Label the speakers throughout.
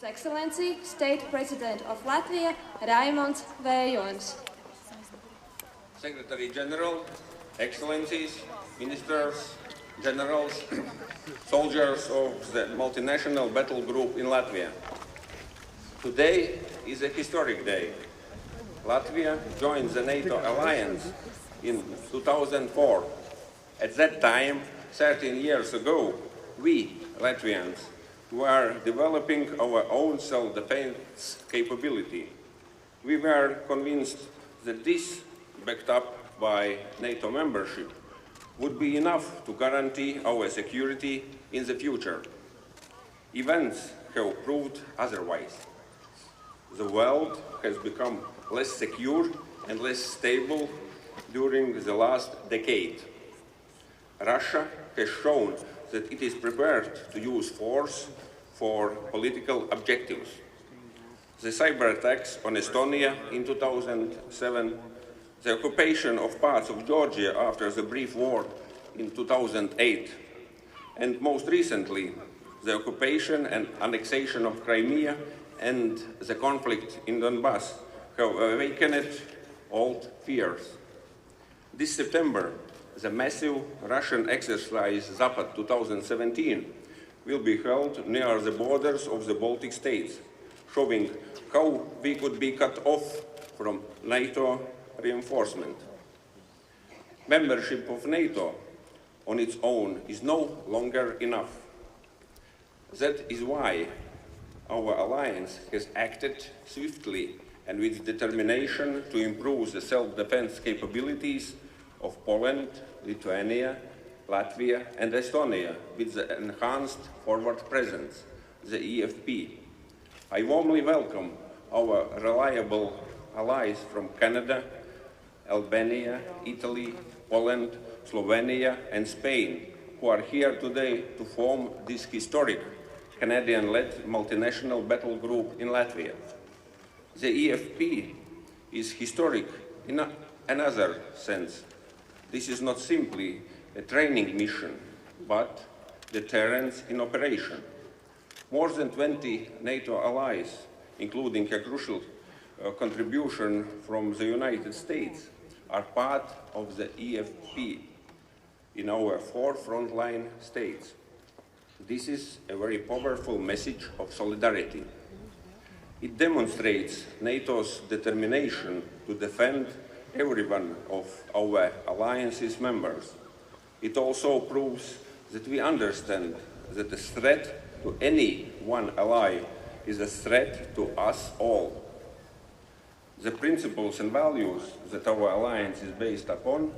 Speaker 1: His Excellency, State President of Latvia, Raimonds Vējons.
Speaker 2: Secretary General, Excellencies, Ministers, Generals, soldiers of the multinational battle group in Latvia. Today is a historic day. Latvia joined the NATO alliance in 2004. At that time, 13 years ago, we, Latvians, were developing our own self-defense capability. We were convinced that this, backed up by NATO membership, would be enough to guarantee our security in the future. Events have proved otherwise. The world has become less secure and less stable during the last decade. Russia has shown that it is prepared to use force for political objectives. The cyber attacks on Estonia in 2007, the occupation of parts of Georgia after the brief war in 2008, and most recently, the occupation and annexation of Crimea and the conflict in Donbass have awakened old fears. This September, the massive Russian exercise Zapad 2017 will be held near the borders of the Baltic states, showing how we could be cut off from NATO reinforcement. Membership of NATO on its own is no longer enough. That is why our alliance has acted swiftly and with determination to improve the self-defense capabilities of Poland, Lithuania, Latvia and Estonia with the enhanced forward presence, the eFP. I warmly welcome our reliable allies from Canada, Albania, Italy, Poland, Slovenia and Spain, who are here today to form this historic Canadian-led multinational battle group in Latvia. The eFP is historic in another sense. This is not simply a training mission, but deterrence in operation. More than 20 NATO allies, including a crucial contribution from the United States, are part of the eFP in our 4 frontline states. This is a very powerful message of solidarity. It demonstrates NATO's determination to defend every one of our alliance's members. It also proves that we understand that a threat to any one ally is a threat to us all. The principles and values that our alliance is based upon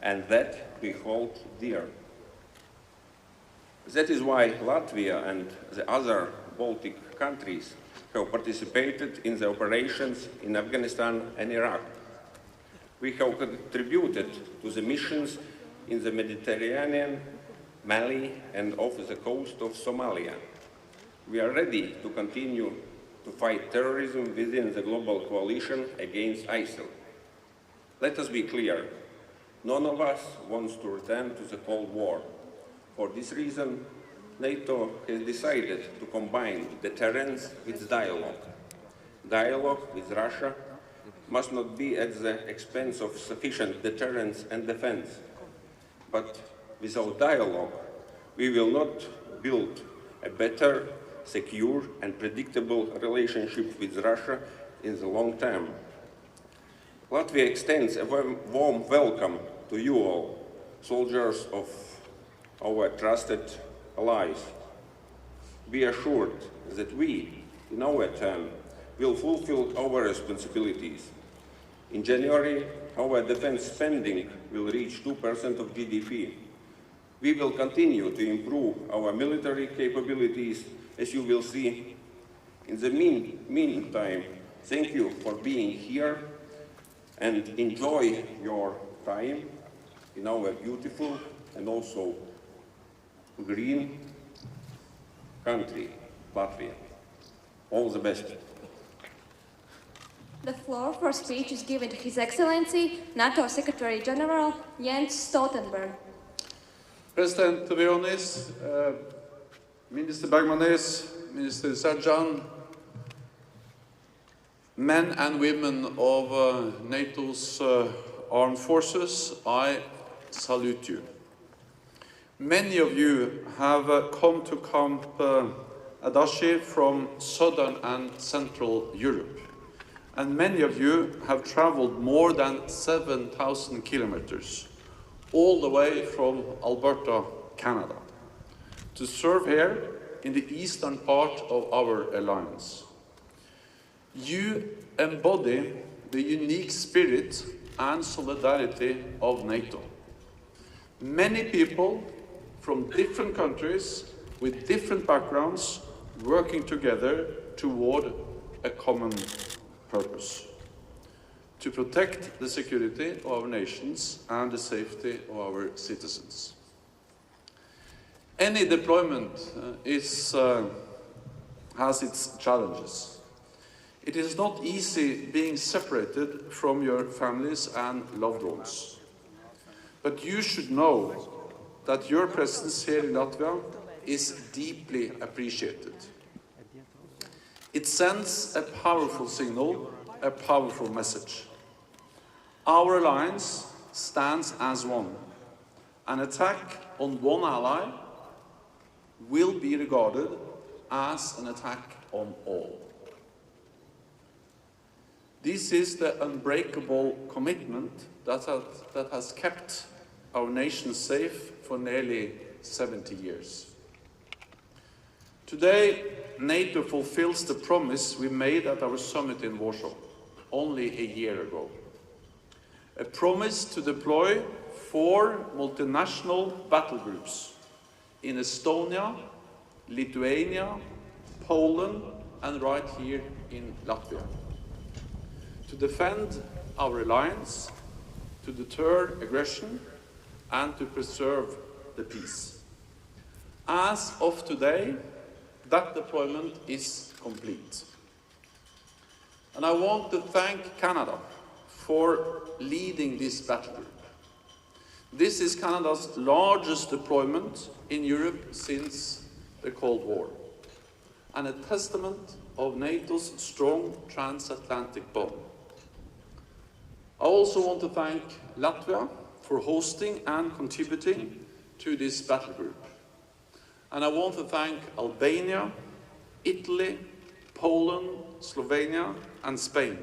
Speaker 2: and that we hold dear. That is why Latvia and the other Baltic countries have participated in the operations in Afghanistan and Iraq. We have contributed to the missions in the Mediterranean, Mali, and off the coast of Somalia. We are ready to continue to fight terrorism within the global coalition against ISIL. Let us be clear, none of us wants to return to the Cold War. For this reason, NATO has decided to combine deterrence with dialogue. Dialogue with Russia must not be at the expense of sufficient deterrence and defense. But without dialogue, we will not build a better, secure and predictable relationship with Russia in the long term. Latvia extends a warm welcome to you all, soldiers of our trusted allies. Be assured that we, in our turn, will fulfill our responsibilities. In January, our defense spending will reach 2% of GDP. We will continue to improve our military capabilities, as you will see. In the meantime, thank you for being here and enjoy your time in our beautiful and also green country, Latvia. All the best.
Speaker 1: The floor for speech is given to His Excellency, NATO Secretary General Jens Stoltenberg.
Speaker 3: President Vionis, Minister Bagmanis, Minister JUN, Men and women of NATO's armed forces, I salute you. Many of you have come to Camp Ādaži from southern and central Europe, and many of you have traveled more than 7,000 kilometers, all the way from Alberta, Canada, to serve here in the eastern part of our alliance. You embody the unique spirit and solidarity of NATO. Many people from different countries with different backgrounds working together toward a common purpose: to protect the security of our nations and the safety of our citizens. Any deployment has its challenges. It is not easy being separated from your families and loved ones. But you should know that your presence here in Latvia is deeply appreciated. It sends a powerful signal, a powerful message. Our alliance stands as one. An attack on one ally will be regarded as an attack on all. This is the unbreakable commitment that has kept our nation safe for nearly 70 years. Today, NATO fulfills the promise we made at our summit in Warsaw only a year ago. A promise to deploy 4 multinational battle groups in Estonia, Lithuania, Poland, and right here in Latvia, to defend our alliance, to deter aggression, and to preserve the peace. As of today, that deployment is complete. And I want to thank Canada for leading this battle group. This is Canada's largest deployment in Europe since the Cold War, and a testament of NATO's strong transatlantic bond. I also want to thank Latvia for hosting and contributing to this battle group. And I want to thank Albania, Italy, Poland, Slovenia, and Spain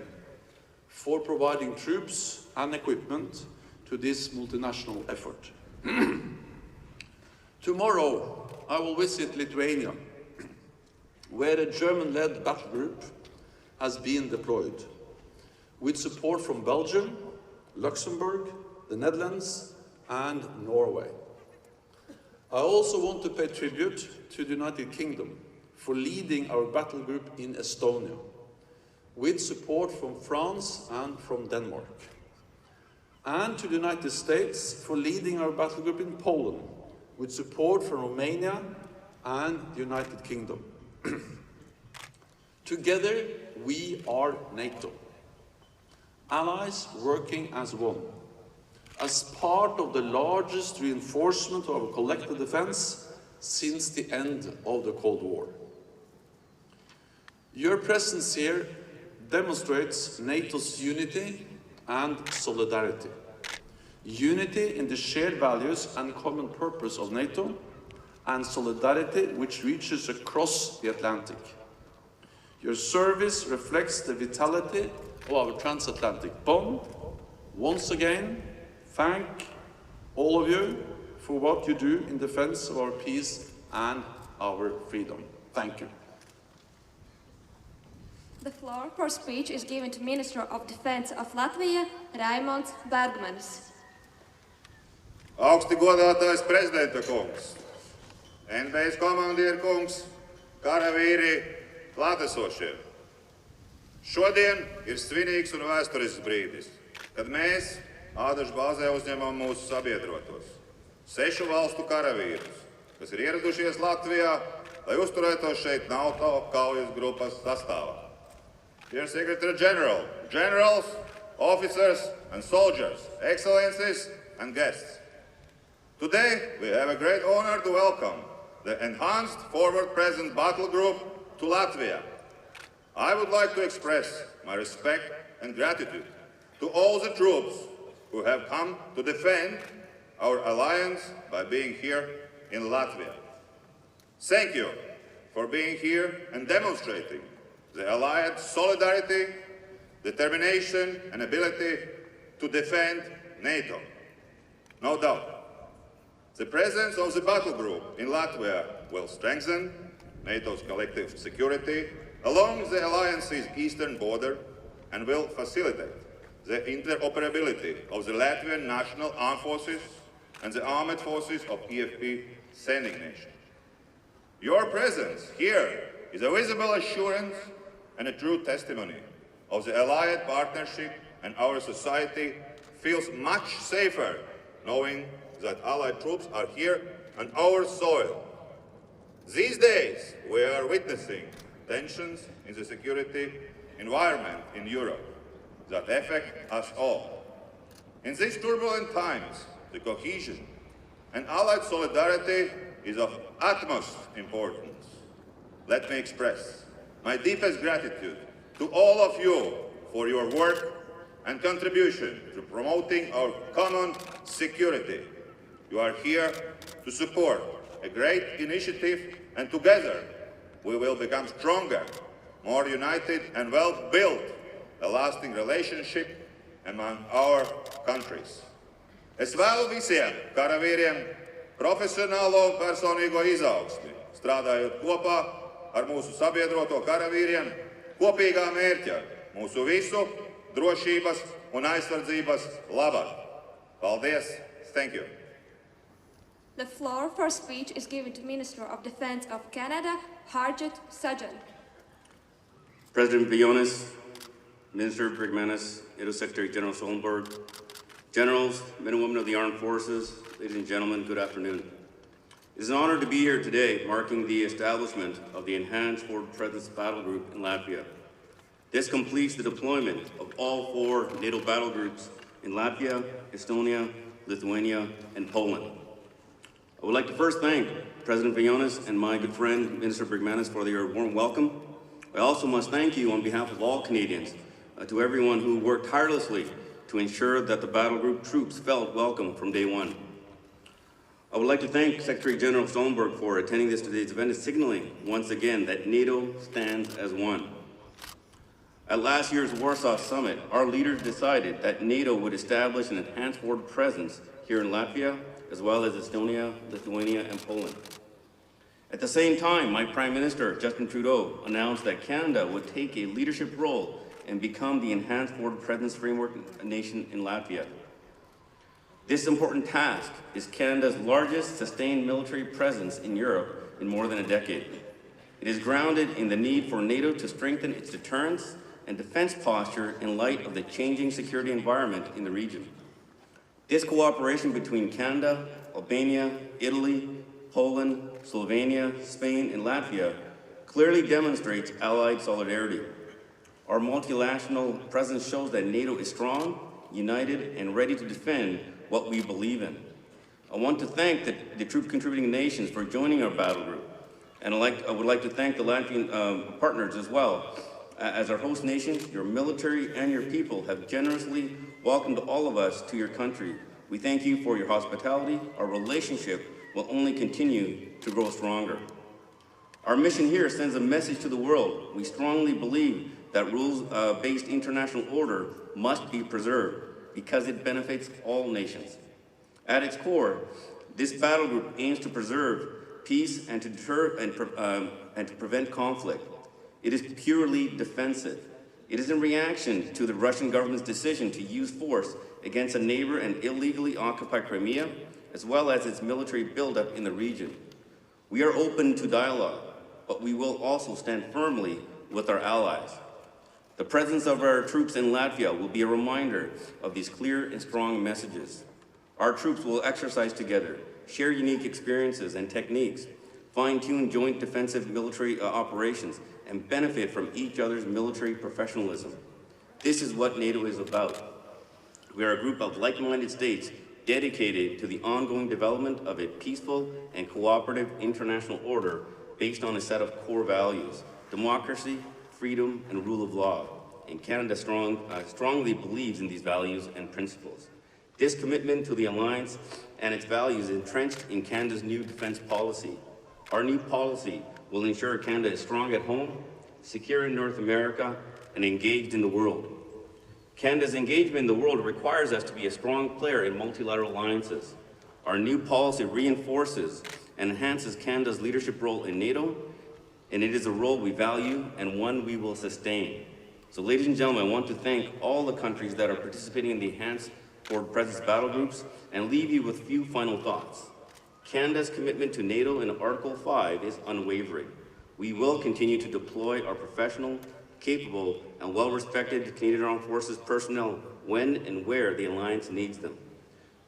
Speaker 3: for providing troops and equipment to this multinational effort. Tomorrow, I will visit Lithuania, where a German-led battle group has been deployed, with support from Belgium, Luxembourg, the Netherlands, and Norway. I also want to pay tribute to the United Kingdom for leading our battle group in Estonia, with support from France and from Denmark. And to the United States for leading our battle group in Poland, with support from Romania and the United Kingdom. Together, we are NATO. Allies working as one, as part of the largest reinforcement of our collective defense since the end of the Cold War. Your presence here demonstrates NATO's unity and solidarity. Unity in the shared values and common purpose of NATO, and solidarity which reaches across the Atlantic. Your service reflects the vitality of our transatlantic bond. Once again, thank all of you for what you do in defense of our peace and our freedom. Thank you.
Speaker 1: The floor for speech is given to Minister of Defense of Latvia, Raimonds Bergmanis.
Speaker 4: Augsti godātais prezidenta kungs, NBS komandieru kungs, karavīri, klātesošie. Šodien ir svinīgs un vēsturisks brīdis, kad mēs Ādažu bāzē uzņemam mūsu sabiedrotos, 6 valstu karavīrus, kas ir ieradušies Latvijā, lai uzturētos šeit NATO kaujas grupas sastāvā. Dear Secretary General, generals, officers and soldiers, excellencies and guests. Today, we have a great honor to welcome the enhanced forward present battle group to Latvia. I would like to express my respect and gratitude to all the troops who have come to defend our alliance by being here in Latvia. Thank you for being here and demonstrating the Allied solidarity, determination, and ability to defend NATO. No doubt, the presence of the Battlegroup in Latvia will strengthen NATO's collective security along the alliance's eastern border and will facilitate the interoperability of the Latvian National Armed Forces and the armed forces of eFP sending nation. Your presence here is a visible assurance and a true testimony of the Allied partnership, and our society feels much safer knowing that Allied troops are here on our soil. These days, we are witnessing tensions in the security environment in Europe that affect us all. In these turbulent times, the cohesion and Allied solidarity is of utmost importance. Let me express my deepest gratitude to all of you for your work and contribution to promoting our common security. You are here to support a great initiative, and together we will become stronger, more united, and well build a lasting relationship among our countries. Es vēlu visiem karavīriem profesionālo un personīgo izaugsmi, strādājot kopā ar mūsu sabiedroto karavīriem kopīgā mērķa, mūsu visu drošības un aizsardzības labā. Paldies! Thank you!
Speaker 1: The floor for speech is given to Minister of Defense of Canada, Harjit Sajjan.
Speaker 5: President Briones, Minister Brigmanis, NATO Secretary General Stoltenberg, Generals, men and women of the Armed Forces, ladies and gentlemen, good afternoon. It is an honor to be here today, marking the establishment of the Enhanced Forward Presence Battle Group in Latvia. This completes the deployment of all 4 NATO battle groups in Latvia, Estonia, Lithuania, and Poland. I would like to first thank President Briones and my good friend, Minister Brigmanis, for their warm welcome. I also must thank you on behalf of all Canadians, to everyone who worked tirelessly to ensure that the battle group troops felt welcome from day one. I would like to thank Secretary General Stoltenberg for attending today's event and signaling once again that NATO stands as one. At last year's Warsaw Summit, our leaders decided that NATO would establish an enhanced forward presence here in Latvia, as well as Estonia, Lithuania, and Poland. At the same time, my Prime Minister, Justin Trudeau, announced that Canada would take a leadership role and become the Enhanced Forward Presence Framework nation in Latvia. This important task is Canada's largest sustained military presence in Europe in more than a decade. It is grounded in the need for NATO to strengthen its deterrence and defense posture in light of the changing security environment in the region. This cooperation between Canada, Albania, Italy, Poland, Slovenia, Spain, and Latvia clearly demonstrates Allied solidarity. Our multilateral presence shows that NATO is strong, united, and ready to defend what we believe in. I want to thank the troop contributing nations for joining our battle group. And I would like to thank the Latvian partners as well. As our host nation, your military and your people have generously welcomed all of us to your country. We thank you for your hospitality. Our relationship will only continue to grow stronger. Our mission here sends a message to the world. We strongly believe that rules-based international order must be preserved because it benefits all nations. At its core, this battle group aims to preserve peace and to deter and to prevent conflict. It is purely defensive. It is in reaction to the Russian government's decision to use force against a neighbor and illegally occupy Crimea, as well as its military buildup in the region. We are open to dialogue, but we will also stand firmly with our allies. The presence of our troops in Latvia will be a reminder of these clear and strong messages. Our troops will exercise together, share unique experiences and techniques, fine-tune joint defensive military operations, and benefit from each other's military professionalism. This is what NATO is about. We are a group of like-minded states dedicated to the ongoing development of a peaceful and cooperative international order based on a set of core values: democracy, freedom, and rule of law, and Canada strongly believes in these values and principles. This commitment to the alliance and its values is entrenched in Canada's new defence policy. Our new policy will ensure Canada is strong at home, secure in North America, and engaged in the world. Canada's engagement in the world requires us to be a strong player in multilateral alliances. Our new policy reinforces and enhances Canada's leadership role in NATO, and it is a role we value and one we will sustain. So, ladies and gentlemen, I want to thank all the countries that are participating in the Enhanced Forward Presence battle groups and leave you with a few final thoughts. Canada's commitment to NATO in Article 5 is unwavering. We will continue to deploy our professional, capable, and well-respected Canadian Armed Forces personnel when and where the Alliance needs them.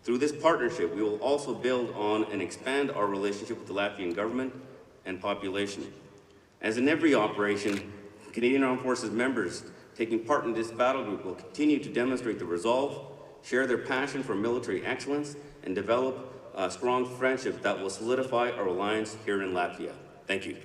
Speaker 5: Through this partnership, we will also build on and expand our relationship with the Latvian government and population. As in every operation, Canadian Armed Forces members taking part in this battle group will continue to demonstrate the resolve, share their passion for military excellence, and develop strong friendships that will solidify our alliance here in Latvia. Thank you.